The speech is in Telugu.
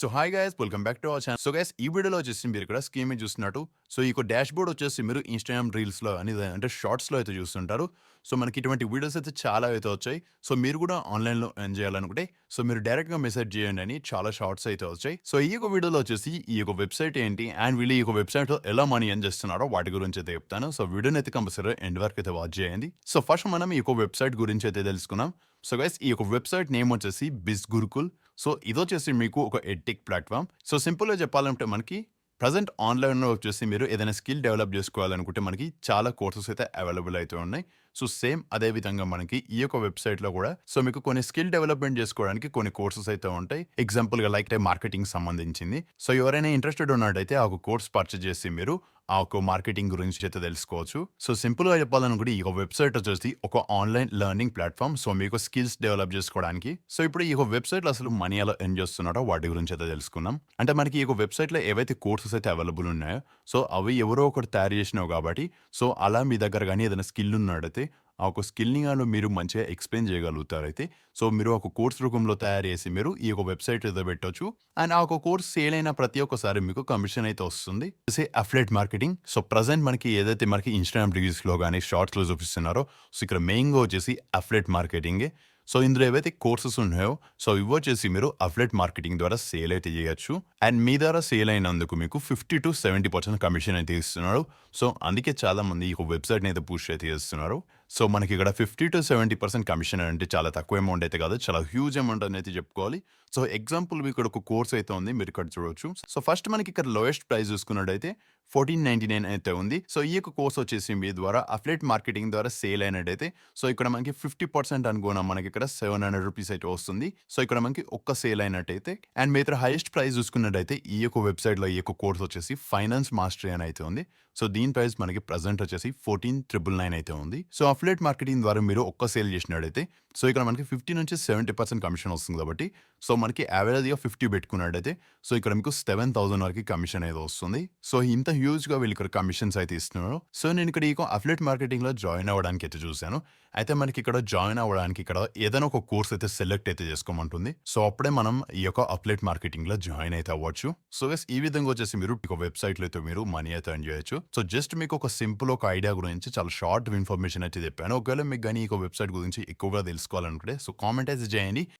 So hi guys welcome back to our channel. So guys ఈ వీడియోలో వచ్చేసి మీరు ఇక్కడ స్కీమ్ మీద చూస్తున్నట్టు సో ఈ డాష్ బోర్డ్ వచ్చేసి మీరు ఇన్స్టాగ్రామ్ రీల్స్లో అని అంటే షార్ట్స్లో అయితే చూస్తుంటారు. సో మనకి ఇటువంటి వీడియోస్ అయితే చాలా అయితే వచ్చాయి. సో మీరు కూడా ఆన్లైన్లో ఎర్న్ చేయాలనుకుంటే సో మీరు డైరెక్ట్గా మెసేజ్ చేయండి అని చాలా షార్ట్స్ అయితే వచ్చాయి. సో ఈ వీడియోలో వచ్చేసి ఈ వెబ్సైట్ ఏంటి అండ్ వీళ్ళు ఈ వెబ్సైట్లో ఎలా మనీ ఎర్న్ చేస్తున్నారో వాటి గురించి అయితే చెప్తాను. సో వీడియోని అయితే కంపల్సరీ ఎండ్ వరకు అయితే వాచ్ చేయండి. సో ఫస్ట్ మనం ఈ వెబ్సైట్ గురించి అయితే తెలుసుకున్నాం. సో గైస్ ఈ వెబ్సైట్ నేమ్ వచ్చేసి బిజ్ గురుకుల్. సో ఇదొచ్చేసి మీకు ఒక ఎడ్టెక్ ప్లాట్ఫామ్. సో సింపుల్గా చెప్పాలంటే మనకి ప్రజెంట్ ఆన్లైన్లో వచ్చేసి మీరు ఏదైనా స్కిల్ డెవలప్ చేసుకోవాలనుకుంటే మనకి చాలా కోర్సెస్ అయితే అవైలబుల్ అయితే ఉన్నాయి. సో సేమ్ అదే విధంగా మనకి ఈ వెబ్సైట్లో కూడా సో మీకు కొన్ని స్కిల్ డెవలప్మెంట్ చేసుకోవడానికి కొన్ని కోర్సెస్ అయితే ఉంటాయి. ఎగ్జాంపుల్గా లైక్ మార్కెటింగ్ సంబంధించింది. సో ఎవరైనా ఇంట్రెస్టెడ్ ఉన్నట్టయితే ఆ కోర్స్ పర్చేజ్ చేసి మీరు ఆ మార్కెటింగ్ గురించి అయితే తెలుసుకోవచ్చు. సో సింపుల్గా చెప్పాలనుకుంటే ఈ వెబ్సైట్ వచ్చేసి ఒక ఆన్లైన్ లెర్నింగ్ ప్లాట్ఫామ్. సో మీకు స్కిల్స్ డెవలప్ చేసుకోవడానికి. సో ఇప్పుడు ఈ వెబ్సైట్లో అసలు మనీ ఎలా ఎర్న్ చేస్తున్నారో వాటి గురించి అయితే తెలుసుకుందాం. అంటే మనకి ఈ వెబ్సైట్లో ఏవైతే కోర్సెస్ అయితే అవైలబుల్ ఉన్నాయో సో అవి ఎవరో ఒకటి తయారు చేసినావు కాబట్టి సో అలా మీ దగ్గర కానీ ఏదైనా స్కిల్ ఉన్నట్టయితే ఆ స్కిల్ని గాను మీరు మంచిగా ఎక్స్ప్లెయిన్ చేయగలుగుతారైతే సో మీరు ఒక కోర్స్ రూపంలో తయారు చేసి మీరు ఈ వెబ్సైట్ అయితే పెట్టొచ్చు. అండ్ ఆ కోర్స్ సేల్ అయిన ప్రతి ఒక్కసారి మీకు కమిషన్ అయితే వస్తుంది. Affiliate marketing. సో ప్రజెంట్ మనకి ఏదైతే మనకి ఇన్స్టాగ్రామ్ రీల్స్లో కానీ షార్ట్స్లో చూపిస్తున్నారో సో ఇక్కడ మెయిన్గా వచ్చేసి అఫిలియేట్ మార్కెటింగే. సో ఇందులో ఏవైతే కోర్సెస్ ఉన్నాయో సో ఇవి వచ్చేసి మీరు అఫిలియేట్ మార్కెటింగ్ ద్వారా సేల్ అయితే చేయొచ్చు. అండ్ మీ ద్వారా సేల్ అయినందుకు మీకు 50-70% కమిషన్ అయితే ఇస్తున్నారు. సో అందుకే చాలా మంది ఈ వెబ్సైట్ని అయితే పుష్ అయితే చేస్తున్నారు. సో మనకి ఇక్కడ 50-70% కమిషన్ అంటే చాలా తక్కువ అమౌంట్ అయితే కాదు, చాలా హ్యూజ్ అమౌంట్ అని అయితే చెప్పుకోవాలి. సో ఎగ్జాంపుల్ మీకు ఇక్కడ ఒక కోర్స్ అయితే ఉంది, మీరు ఇక్కడ చూడవచ్చు. సో ఫస్ట్ మనకి ఇక్కడ లోయెస్ట్ ప్రైస్ చూసుకున్నట్టయితే 1499 అయితే ఉంది. సో ఈ కోర్స్ వచ్చేసి మీ ద్వారా అఫిలియేట్ మార్కెటింగ్ ద్వారా సేల్ అయినట్టయితే సో ఇక్కడ మనకి 50% అనుకోనా మనకి ఇక్కడ 700 రూపీస్ అయితే వస్తుంది. సో ఇక్కడ మనకి ఒక్క సేల్ అయినట్టయితే. అండ్ మీ హైయెస్ట్ ప్రైస్ చూసుకున్నట్టయితే ఈ వెబ్సైట్లో ఈ కోర్స్ వచ్చేసి ఫైనాన్స్ మాస్టరీ అని అయితే ఉంది. సో దీని ప్రైస్ మనకి ప్రజెంట్ వచ్చేసి 14,999 అయితే ఉంది. సో అఫిలియేట్ మార్కెటింగ్ ద్వారా మీరు ఒక్క సేల్ చేసినట్టయితే సో ఇక్కడ మనకి 50-70% కమిషన్ వస్తుంది కాబట్టి సో మనకి యావరేజ్గా 50 పెట్టుకున్నట్టయితే సో ఇక్కడ మీకు 7,000 వరకు కమిషన్ అయితే వస్తుంది. సో ఇంత హ్యూజ్గా వీళ్ళు ఇక్కడ కమిషన్స్ అయితే ఇస్తున్నారు. సో నేను ఇక్కడ ఈ అఫిలియేట్ మార్కెటింగ్లో జాయిన్ అవ్వడానికి అయితే చూశాను. అయితే మనకి ఇక్కడ జాయిన్ అవ్వడానికి ఇక్కడ ఏదైనా ఒక కోర్స్ అయితే సెలెక్ట్ అయితే చేసుకోమంటుంది. సో అప్పుడే మనం ఈ అఫిలియేట్ మార్కెటింగ్లో జాయిన్ అయితే అవ్వచ్చు. సో ఈ విధంగా వచ్చేసి మీరు ఒక వెబ్సైట్లో అయితే మీరు మనీ అయితే ఎర్న్ చేయొచ్చు. సో జస్ట్ మీకు ఒక సింపుల్ ఒక ఐడియా గురించి చాలా షార్ట్ ఇన్ఫర్మేషన్ అయితే చెప్పాను. ఒకవేళ మీకు కానీ ఈ వెబ్సైట్ గురించి ఎక్కువగా తెలుసుకోవాలనుకుంటే సో కామెంట్ అయితే చేయండి.